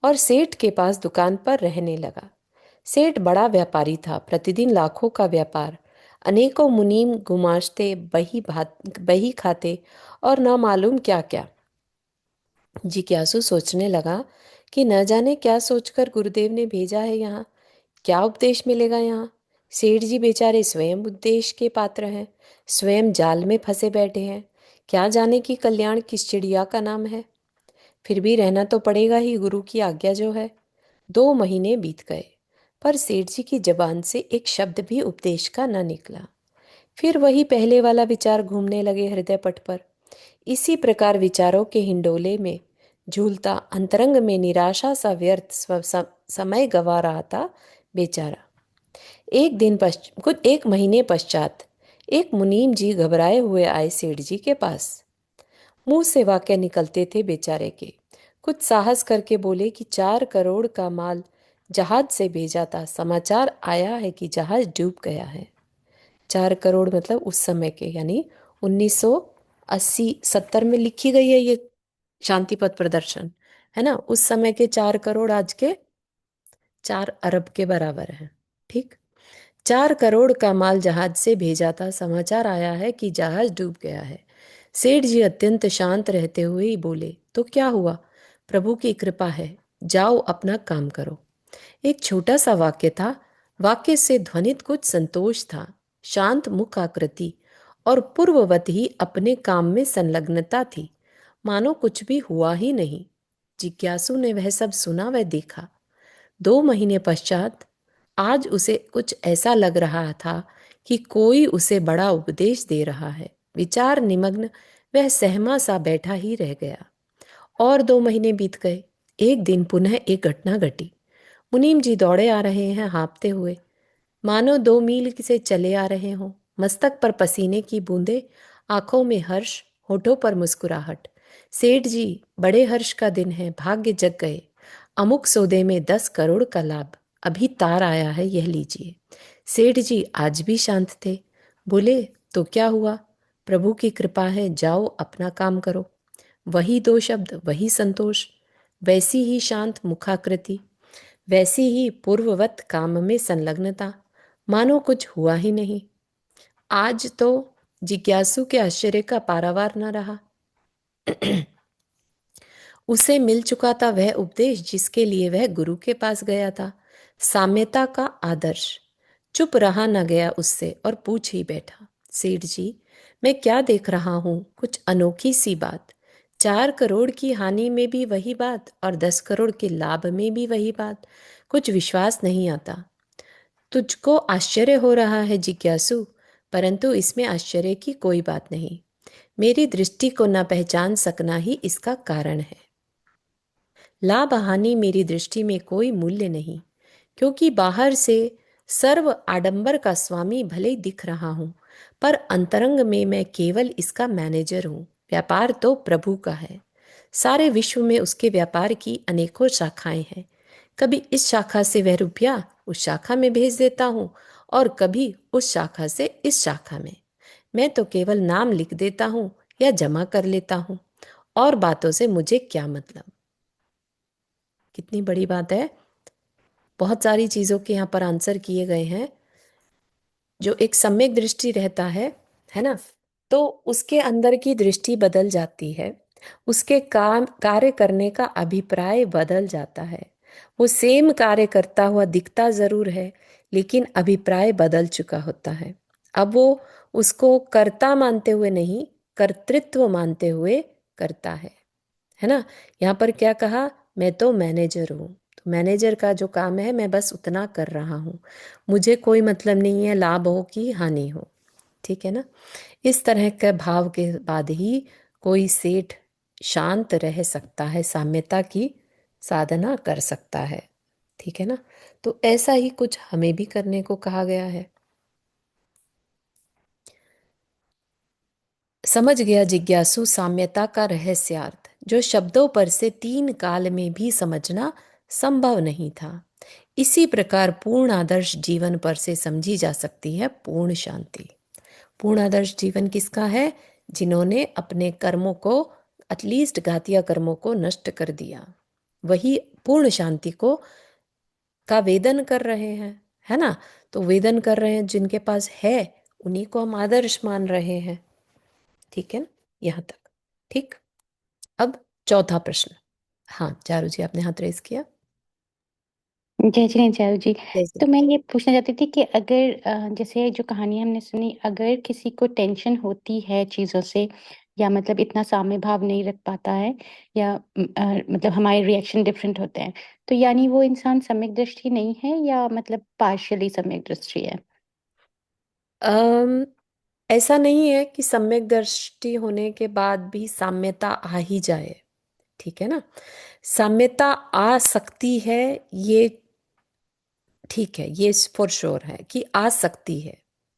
और सेठ के पास दुकान पर रहने लगा। सेठ बड़ा व्यापारी था, प्रतिदिन लाखों का व्यापार, अनेकों मुनीम गुमाश्ते, बही खाते और न मालूम क्या क्या। जिज्ञासु सोचने लगा कि न जाने क्या सोचकर गुरुदेव ने भेजा है यहाँ, क्या उपदेश मिलेगा यहाँ। सेठ जी बेचारे स्वयं उपदेश के पात्र हैं, स्वयं जाल में फंसे बैठे हैं, क्या जाने कि कल्याण किस चिड़िया का नाम है। फिर भी रहना तो पड़ेगा ही, गुरु की आज्ञा जो है। 2 महीने बीत गए, पर सेठ जी की जबान से एक शब्द भी उपदेश का न निकला। फिर वही पहले वाला विचार घूमने लगे हृदय पट पर। इसी प्रकार विचारों के हिंडोले में झूलता अंतरंग में निराशा सा व्यर्थ समय गवा रहा था बेचारा। कुछ 1 महीने पश्चात एक मुनीम जी घबराए हुए आए सेठ जी के पास। मुंह से वाक्य निकलते थे बेचारे के। कुछ साहस करके बोले कि 4 करोड़ का माल जहाज से भेजा था, समाचार आया है कि जहाज डूब गया है। 4 करोड़ मतलब उस समय के, यानी 1980-70 में लिखी गई है ये शांति पथ प्रदर्शन, है ना। उस समय के 4 करोड़ आज के 4 अरब के बराबर है। ठीक। 4 करोड़ का माल जहाज से भेजा था, समाचार आया है कि जहाज डूब गया है। सेठ जी अत्यंत शांत रहते हुए ही बोले, तो क्या हुआ, प्रभु की कृपा है, जाओ अपना काम करो। एक छोटा सा वाक्य था, वाक्य से ध्वनित कुछ संतोष था, शांत मुख आकृति और पूर्ववत ही अपने काम में संलग्नता थी, मानो कुछ भी हुआ ही नहीं। जिज्ञासु ने वह सब सुना, वह देखा। 2 महीने पश्चात आज उसे कुछ ऐसा लग रहा था कि कोई उसे बड़ा उपदेश दे रहा है। विचार निमग्न वह सहमा सा बैठा ही रह गया। और 2 महीने बीत गए। एक दिन पुनः एक घटना घटी। मुनीम जी दौड़े आ रहे हैं हाँफते हुए, मानो 2 मील से चले आ रहे हों। मस्तक पर पसीने की बूंदें, आंखों में हर्ष, होठों पर मुस्कुराहट। सेठ जी, बड़े हर्ष का दिन है, भाग्य जग गए। अमुक सौदे में 10 करोड़ का लाभ, अभी तार आया है, यह लीजिए। सेठ जी आज भी शांत थे। बोले, तो क्या हुआ, प्रभु की कृपा है, जाओ अपना काम करो। वही 2 शब्द, वही संतोष, वैसी ही शांत मुखाकृति, वैसी ही पूर्ववत काम में संलग्नता, मानो कुछ हुआ ही नहीं। आज तो जिज्ञासु के आश्चर्य का पारावार न रहा। उसे मिल चुका था वह उपदेश जिसके लिए वह गुरु के पास गया था, साम्यता का आदर्श। चुप रहा न गया उससे और पूछ ही बैठा, सेठ जी मैं क्या देख रहा हूँ, कुछ अनोखी सी बात। 4 करोड़ की हानि में भी वही बात और 10 करोड़ के लाभ में भी वही बात, कुछ विश्वास नहीं आता। तुझको आश्चर्य हो रहा है जिज्ञासु, परंतु इसमें आश्चर्य की कोई बात नहीं। मेरी दृष्टि को न पहचान सकना ही इसका कारण है। लाभ हानि मेरी दृष्टि में कोई मूल्य नहीं, क्योंकि बाहर से सर्व आडंबर का स्वामी भले ही दिख रहा हूं, पर अंतरंग में मैं केवल इसका मैनेजर हूं। व्यापार तो प्रभु का है। सारे विश्व में उसके व्यापार की अनेकों शाखाएं हैं। कभी इस शाखा से वह रुपया उस शाखा में भेज देता हूं, और कभी उस शाखा से इस शाखा में। मैं तो केवल नाम लिख देता हूं या जमा कर लेता हूं, और बातों से मुझे क्या मतलब। कितनी बड़ी बात है। बहुत सारी चीजों के यहाँ पर आंसर किए गए हैं। जो एक सम्यक दृष्टि रहता है ना, तो उसके अंदर की दृष्टि बदल जाती है। उसके काम कार्य करने का अभिप्राय बदल जाता है। वो सेम कार्य करता हुआ दिखता जरूर है, लेकिन अभिप्राय बदल चुका होता है। अब वो उसको कर्ता मानते हुए नहीं, कर्तृत्व मानते हुए करता है ना। यहाँ पर क्या कहा, मैं तो मैनेजर हूँ। तो मैनेजर का जो काम है, मैं बस उतना कर रहा हूँ। मुझे कोई मतलब नहीं है लाभ हो कि हानि हो। ठीक है ना। इस तरह के भाव के बाद ही कोई सेठ शांत रह सकता है, साम्यता की साधना कर सकता है। ठीक है ना। तो ऐसा ही कुछ हमें भी करने को कहा गया है। समझ गया जिज्ञासु साम्यता का रहस्यार्थ, जो शब्दों पर से तीन काल में भी समझना संभव नहीं था। इसी प्रकार पूर्ण आदर्श जीवन पर से समझी जा सकती है पूर्ण शांति। पूर्ण आदर्श जीवन किसका है? जिन्होंने अपने कर्मों को, एटलीस्ट घातिया कर्मों को नष्ट कर दिया, वही पूर्ण शांति को का वेदन कर रहे हैं, है ना। तो वेदन कर रहे हैं जिनके पास है, उन्हीं को हम आदर्श मान रहे हैं। ठीक है ना, यहाँ तक ठीक। अब चौथा प्रश्न। हाँ चारू जी, आपने हाथ रेस किया। जय श्री चारू जी। जय श्री तो मैं ये पूछना चाहती थी कि अगर जैसे जो कहानी हमने सुनी, अगर किसी को टेंशन होती है चीजों से, या मतलब इतना साम्य भाव नहीं रख पाता है, या मतलब हमारे रिएक्शन डिफरेंट होते हैं, तो यानी वो इंसान सम्यक दृष्टि नहीं है, या मतलब पार्शियली सम्यक दृष्टि है? अम, ऐसा नहीं है कि सम्यक दृष्टि होने के बाद भी साम्यता आ ही जाए। ठीक है ना। साम्यता आ सकती है, ये ठीक है, ये फॉर श्योर है कि आ सकती है।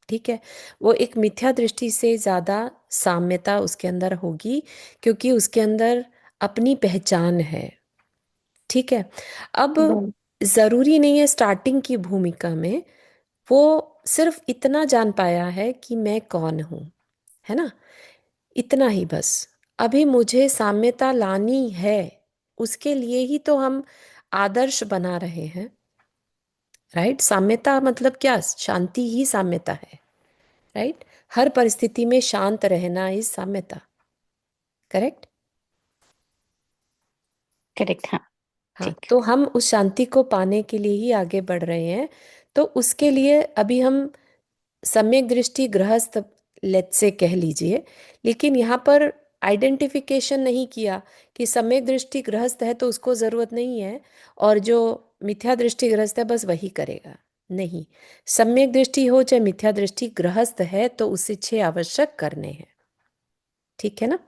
ठीक है। वो एक मिथ्या दृष्टि से ज्यादा साम्यता उसके अंदर होगी, क्योंकि उसके अंदर अपनी पहचान है। ठीक है। अब हम्म। जरूरी नहीं है स्टार्टिंग की भूमिका में वो सिर्फ इतना जान पाया है कि मैं कौन हूं, है ना, इतना ही बस। अभी मुझे साम्यता लानी है, उसके लिए ही तो हम आदर्श बना रहे हैं। राइट। साम्यता मतलब क्या? शांति ही साम्यता है। राइट। हर परिस्थिति में शांत रहना इज साम्यता। करेक्ट। करेक्ट, हाँ। हाँ, ठीक। तो हम उस शांति को पाने के लिए ही आगे बढ़ रहे हैं। तो उसके लिए अभी हम सम्यक दृष्टि गृहस्थ, लेट से कह लीजिए, लेकिन यहाँ पर आइडेंटिफिकेशन नहीं किया कि सम्यक दृष्टि गृहस्थ है तो उसको जरूरत नहीं है, और जो मिथ्या दृष्टि गृहस्थ है बस वही करेगा। नहीं, सम्यक दृष्टि हो चाहे मिथ्या दृष्टि, गृहस्थ है तो उसे 6 आवश्यक करने हैं। ठीक है ना।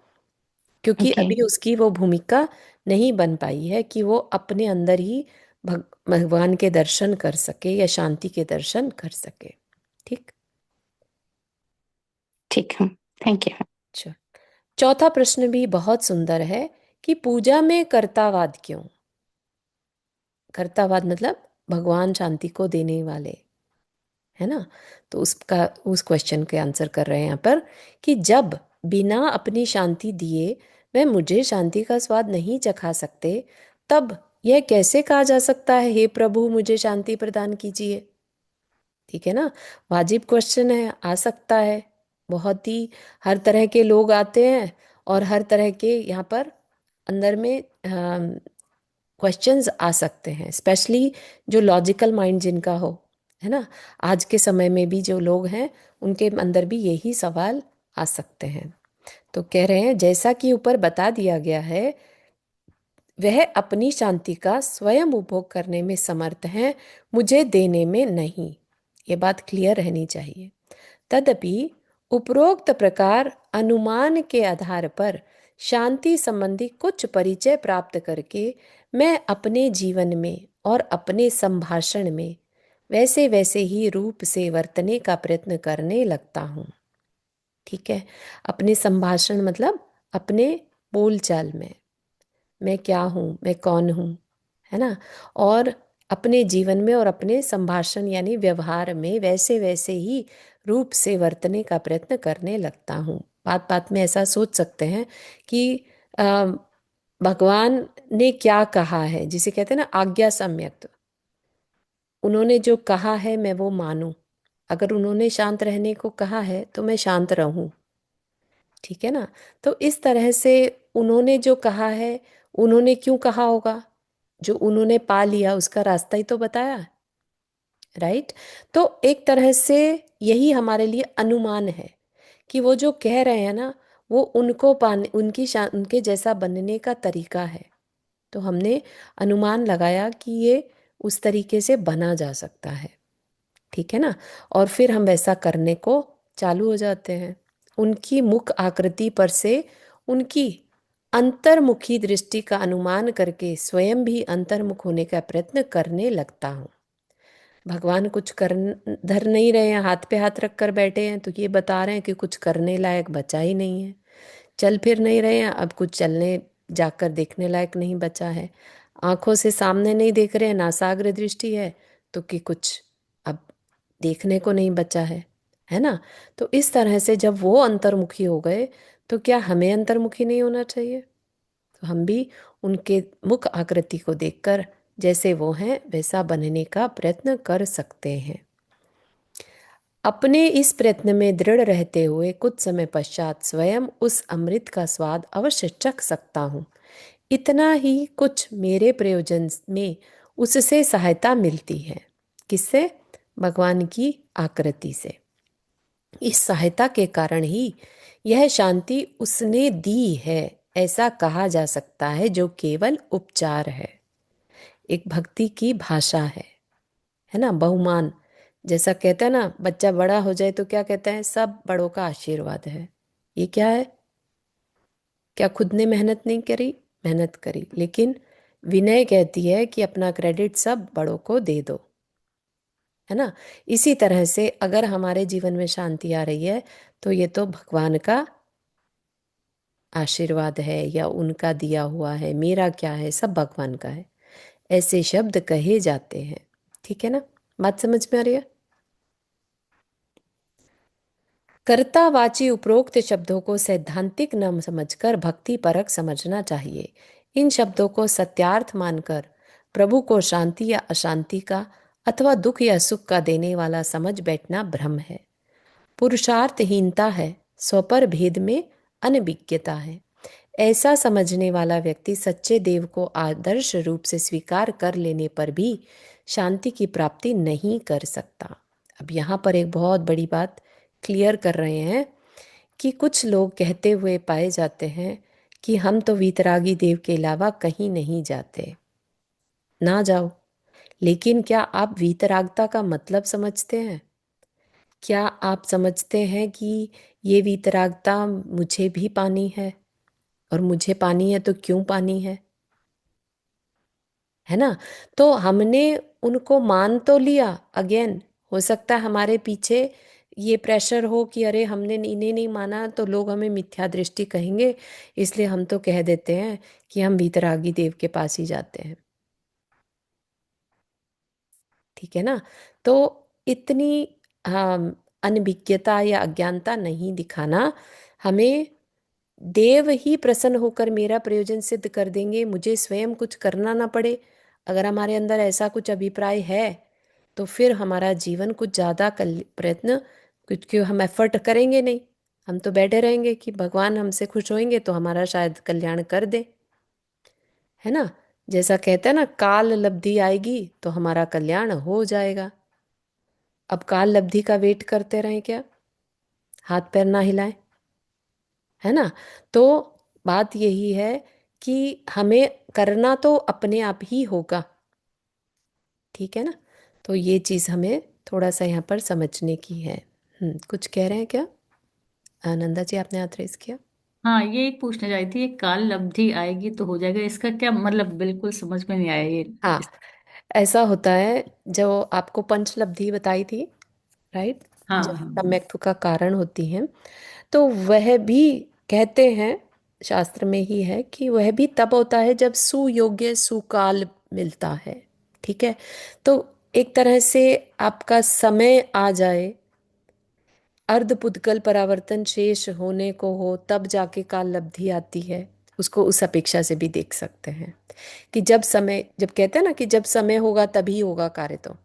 क्योंकि ओके। अभी उसकी वो भूमिका नहीं बन पाई है कि वो अपने अंदर ही भगवान के दर्शन कर सके या शांति के दर्शन कर सके। ठीक। ठीक है। Thank you. अच्छा, चौथा प्रश्न भी बहुत सुंदर है कि पूजा में कर्तावाद क्यों? कर्तावाद मतलब भगवान शांति को देने वाले, है ना। तो उसका, उस क्वेश्चन के आंसर कर रहे हैं यहाँ पर कि जब बिना अपनी शांति दिए वह मुझे शांति का स्वाद नहीं चखा सकते, तब यह कैसे कहा जा सकता है हे प्रभु मुझे शांति प्रदान कीजिए। ठीक है ना। वाजिब क्वेश्चन है, आ सकता है। बहुत ही हर तरह के लोग आते हैं, और हर तरह के यहाँ पर अंदर में क्वेश्चंस आ सकते हैं, स्पेशली जो लॉजिकल माइंड जिनका हो, है ना। आज के समय में भी जो लोग हैं उनके अंदर भी यही सवाल आ सकते हैं। तो कह रहे हैं जैसा कि ऊपर बता दिया गया है, वह अपनी शांति का स्वयं उपभोग करने में समर्थ हैं, मुझे देने में नहीं। ये बात क्लियर रहनी चाहिए। तदपि उपरोक्त प्रकार अनुमान के आधार पर शांति संबंधी कुछ परिचय प्राप्त करके मैं अपने जीवन में और अपने संभाषण में वैसे वैसे ही रूप से वर्तने का प्रयत्न करने लगता हूँ। ठीक है। अपने संभाषण मतलब अपने बोलचाल में मैं क्या हूँ, मैं कौन हूँ, है ना। और अपने जीवन में और अपने संभाषण यानी व्यवहार में वैसे वैसे ही रूप से वर्तने का प्रयत्न करने लगता हूँ। बात बात में ऐसा सोच सकते हैं कि अ, भगवान ने क्या कहा है, जिसे कहते हैं ना आज्ञा सम्यक्त। उन्होंने जो कहा है मैं वो मानूं। अगर उन्होंने शांत रहने को कहा है तो मैं शांत रहूं। ठीक है ना। तो इस तरह से उन्होंने जो कहा है, उन्होंने क्यों कहा होगा, जो उन्होंने पा लिया उसका रास्ता ही तो बताया। राइट। तो एक तरह से यही हमारे लिए अनुमान है कि वो जो कह रहे हैं ना, वो उनको पाने उनके जैसा बनने का तरीका है। तो हमने अनुमान लगाया कि ये उस तरीके से बना जा सकता है। ठीक है ना। और फिर हम वैसा करने को चालू हो जाते हैं। उनकी मुख आकृति पर से उनकी अंतर्मुखी दृष्टि का अनुमान करके स्वयं भी अंतर्मुख होने का प्रयत्न करने लगता हूँ। भगवान कुछ कर धर नहीं रहे हैं, हाथ पे हाथ रख कर बैठे हैं, तो ये बता रहे हैं कि कुछ करने लायक बचा ही नहीं है। चल फिर नहीं रहे हैं, अब कुछ चलने जाकर देखने लायक नहीं बचा है। आंखों से सामने नहीं देख रहे हैं, नासाग्र दृष्टि है, तो कि कुछ अब देखने को नहीं बचा है ना। तो इस तरह से जब वो अंतर्मुखी हो गए, तो क्या हमें अंतर्मुखी नहीं होना चाहिए। तो हम भी उनके मुख आकृति को देखकर जैसे वो हैं वैसा बनने का प्रयत्न कर सकते हैं। अपने इस प्रयत्न में दृढ़ रहते हुए कुछ समय पश्चात स्वयं उस अमृत का स्वाद अवश्य चख सकता हूँ। इतना ही कुछ मेरे प्रयोजन में उससे सहायता मिलती है। किससे? भगवान की आकृति से। इस सहायता के कारण ही यह शांति उसने दी है, ऐसा कहा जा सकता है, जो केवल उपचार है, एक भक्ति की भाषा है ना। बहुमान, जैसा कहते हैं ना, बच्चा बड़ा हो जाए तो क्या कहते हैं, सब बड़ों का आशीर्वाद है। ये क्या है? क्या खुद ने मेहनत नहीं करी? मेहनत करी, लेकिन विनय कहती है कि अपना क्रेडिट सब बड़ों को दे दो, है ना। इसी तरह से अगर हमारे जीवन में शांति आ रही है, तो ये तो भगवान का आशीर्वाद है या उनका दिया हुआ है। मेरा क्या है, सब भगवान का है, ऐसे शब्द कहे जाते हैं। ठीक है ना। बात समझ में आ रही है? कर्तावाची उपरोक्त शब्दों को सैद्धांतिक न समझकर भक्ति परक समझना चाहिए। इन शब्दों को सत्यार्थ मानकर प्रभु को शांति या अशांति का अथवा दुख या सुख का देने वाला समझ बैठना भ्रम है, पुरुषार्थहीनता है, स्वपर भेद में अनभिज्ञता है। ऐसा समझने वाला व्यक्ति सच्चे देव को आदर्श रूप से स्वीकार कर लेने पर भी शांति की प्राप्ति नहीं कर सकता। अब यहाँ पर एक बहुत बड़ी बात क्लियर कर रहे हैं कि कुछ लोग कहते हुए पाए जाते हैं कि हम तो वीतरागी देव के अलावा कहीं नहीं जाते। ना जाओ, लेकिन क्या आप वीतरागता का मतलब समझते हैं? क्या आप समझते हैं कि ये वीतरागता मुझे भी पानी है, और मुझे पानी है तो क्यों पानी है ना। तो हमने उनको मान तो लिया। अगेन, हो सकता है हमारे पीछे ये प्रेशर हो कि अरे हमने इन्हें नहीं माना तो लोग हमें मिथ्या दृष्टि कहेंगे, इसलिए हम तो कह देते हैं कि हम वीतरागी देव के पास ही जाते हैं। ठीक है ना। तो इतनी अनभिज्ञता या अज्ञानता नहीं दिखाना। हमें देव ही प्रसन्न होकर मेरा प्रयोजन सिद्ध कर देंगे, मुझे स्वयं कुछ करना ना पड़े। अगर हमारे अंदर ऐसा कुछ अभिप्राय है, तो फिर हमारा जीवन कुछ ज़्यादा प्रयत्न, क्योंकि हम एफर्ट करेंगे नहीं। हम तो बैठे रहेंगे कि भगवान हमसे खुश होंगे तो हमारा शायद कल्याण कर दे, है ना। जैसा कहते हैं ना, काल लब्धि आएगी तो हमारा कल्याण हो जाएगा। अब काल लब्धि का वेट करते रहें क्या? हाथ पैर ना हिलाएं, है ना। तो बात यही है कि हमें करना तो अपने आप ही होगा। ठीक है ना। तो ये चीज़ हमें थोड़ा सा यहाँ पर समझने की है। कुछ कह रहे हैं क्या? आनंदा जी, आपने हाथ रेस किया। हाँ, ये एक पूछना चाहती थी, ये काल लब्धि आएगी तो हो जाएगा, इसका क्या मतलब? बिल्कुल समझ में नहीं आया ये। हाँ, ऐसा होता है, जो आपको पंचलब्धि बताई थी, राइट, हाँ जो हाँ। सम्यक्त्व का कारण होती है, तो वह भी कहते हैं, शास्त्र में ही है कि वह भी तब होता है जब सुयोग्य सुकाल मिलता है। ठीक है। तो एक तरह से आपका समय आ जाए, अर्धपुद्गल परावर्तन शेष होने को हो, तब जाके काल लब्धि आती है। उसको उस अपेक्षा से भी देख सकते हैं कि जब समय, जब कहते हैं ना कि जब समय होगा तभी होगा कार्य, तो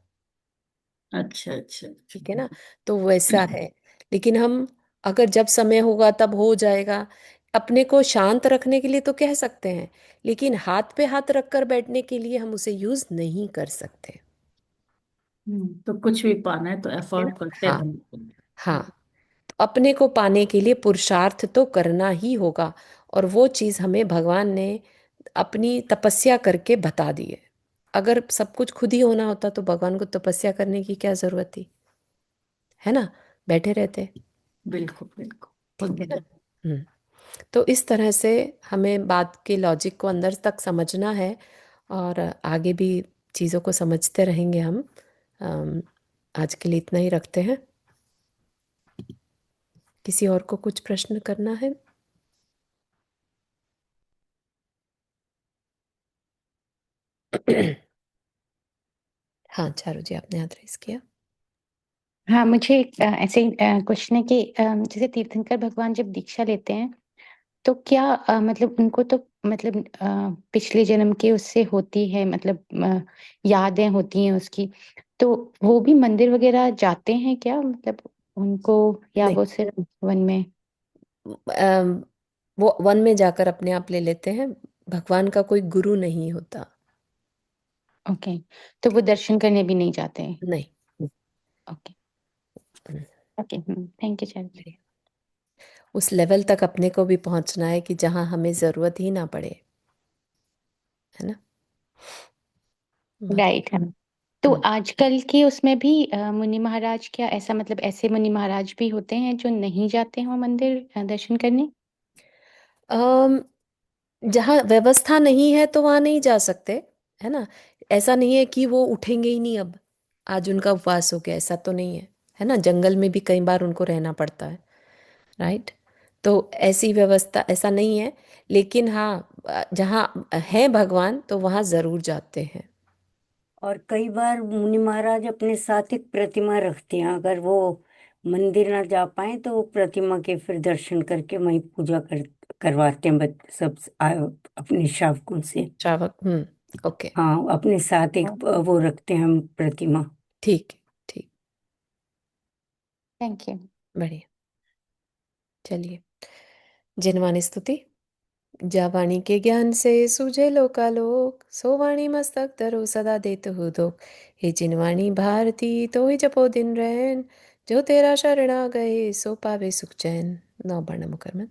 अच्छा अच्छा अच्छा। ठीक है ना, तो वैसा है। लेकिन हम, अगर जब समय होगा तब हो जाएगा, अपने को शांत रखने के लिए तो कह सकते हैं, लेकिन हाथ पे हाथ रखकर बैठने के लिए हम उसे यूज नहीं कर सकते। तो कुछ भी पाना है तो ठीक है ना। एफर्ट करते हाँ। रहना। हाँ। तो अपने को पाने के लिए पुरुषार्थ तो करना ही होगा, और वो चीज हमें भगवान ने अपनी तपस्या करके बता दी है। अगर सब कुछ खुद ही होना होता तो भगवान को तपस्या करने की क्या जरूरत थी, है ना, बैठे रहते। बिल्कुल बिल्कुल, ठीक खुद है ना। बताओ। हम्म। तो इस तरह से हमें बात के लॉजिक को अंदर तक समझना है, और आगे भी चीज़ों को समझते रहेंगे हम। अम, आज के लिए इतना ही रखते हैं। किसी और को कुछ प्रश्न करना है? हाँ, चारू जी, आपने हाथ रेस किया। हाँ, मुझे ऐसे ही क्वेश्चन है कि जैसे तीर्थंकर भगवान जब दीक्षा लेते हैं, तो क्या मतलब उनको तो मतलब पिछले जन्म के उससे होती है, मतलब यादें होती हैं उसकी, तो वो भी मंदिर वगैरह जाते हैं क्या, मतलब उनको, या नहीं, वो सिर्फ वन में? अम, वो वन में जाकर अपने आप ले लेते हैं। भगवान का कोई गुरु नहीं होता। ओके, तो वो दर्शन करने भी नहीं जाते हैं? नहीं। Okay. Hmm, okay, thank you sir. बढ़िया। उस लेवल तक अपने को भी पहुंचना है कि जहां हमें जरूरत ही ना पड़े, है ना। बाकी। राइट है। तो हम्म। आजकल के उसमें भी मुनि महाराज, क्या ऐसा मतलब ऐसे मुनि महाराज भी होते हैं जो नहीं जाते हो मंदिर दर्शन करने? अम, जहाँ व्यवस्था नहीं है तो वहां नहीं जा सकते, है ना। ऐसा नहीं है कि वो उठेंगे ही नहीं अब, आज उनका उपवास हो गया, ऐसा तो नहीं है। है ना, जंगल में भी कई बार उनको रहना पड़ता है, राइट। तो ऐसी व्यवस्था ऐसा नहीं है। लेकिन हाँ, जहाँ है भगवान तो वहां जरूर जाते हैं। और कई बार मुनि महाराज अपने साथ एक प्रतिमा रखते हैं, अगर वो मंदिर ना जा पाए तो वो प्रतिमा के फिर दर्शन करके वहीं पूजा करवाते हैं सब अपने श्रावकों से। श्रावक। ओके। हाँ, अपने साथ एक वो रखते हैं हम प्रतिमा। ठीक। ठीक। Thank you. बढ़िया। चलिए, जिनवानी स्तुति। जा वाणी के ज्ञान से सूझे लोकालोक, सो वाणी मस्तक धरो सदा देत हो दोख। हे जिनवाणी भारती तो ही जपो दिन रैन, जो तेरा शरण आ गए सो पावे सुख चैन। नौ बाण मुकरमन।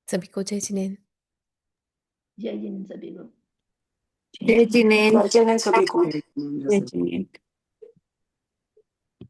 सभी को जय जिनेन्द्र। जय जिन सभी को। जय जिनेन्द्र। जय जिनेन्द्र सभी को। जय जिनेन्द्र।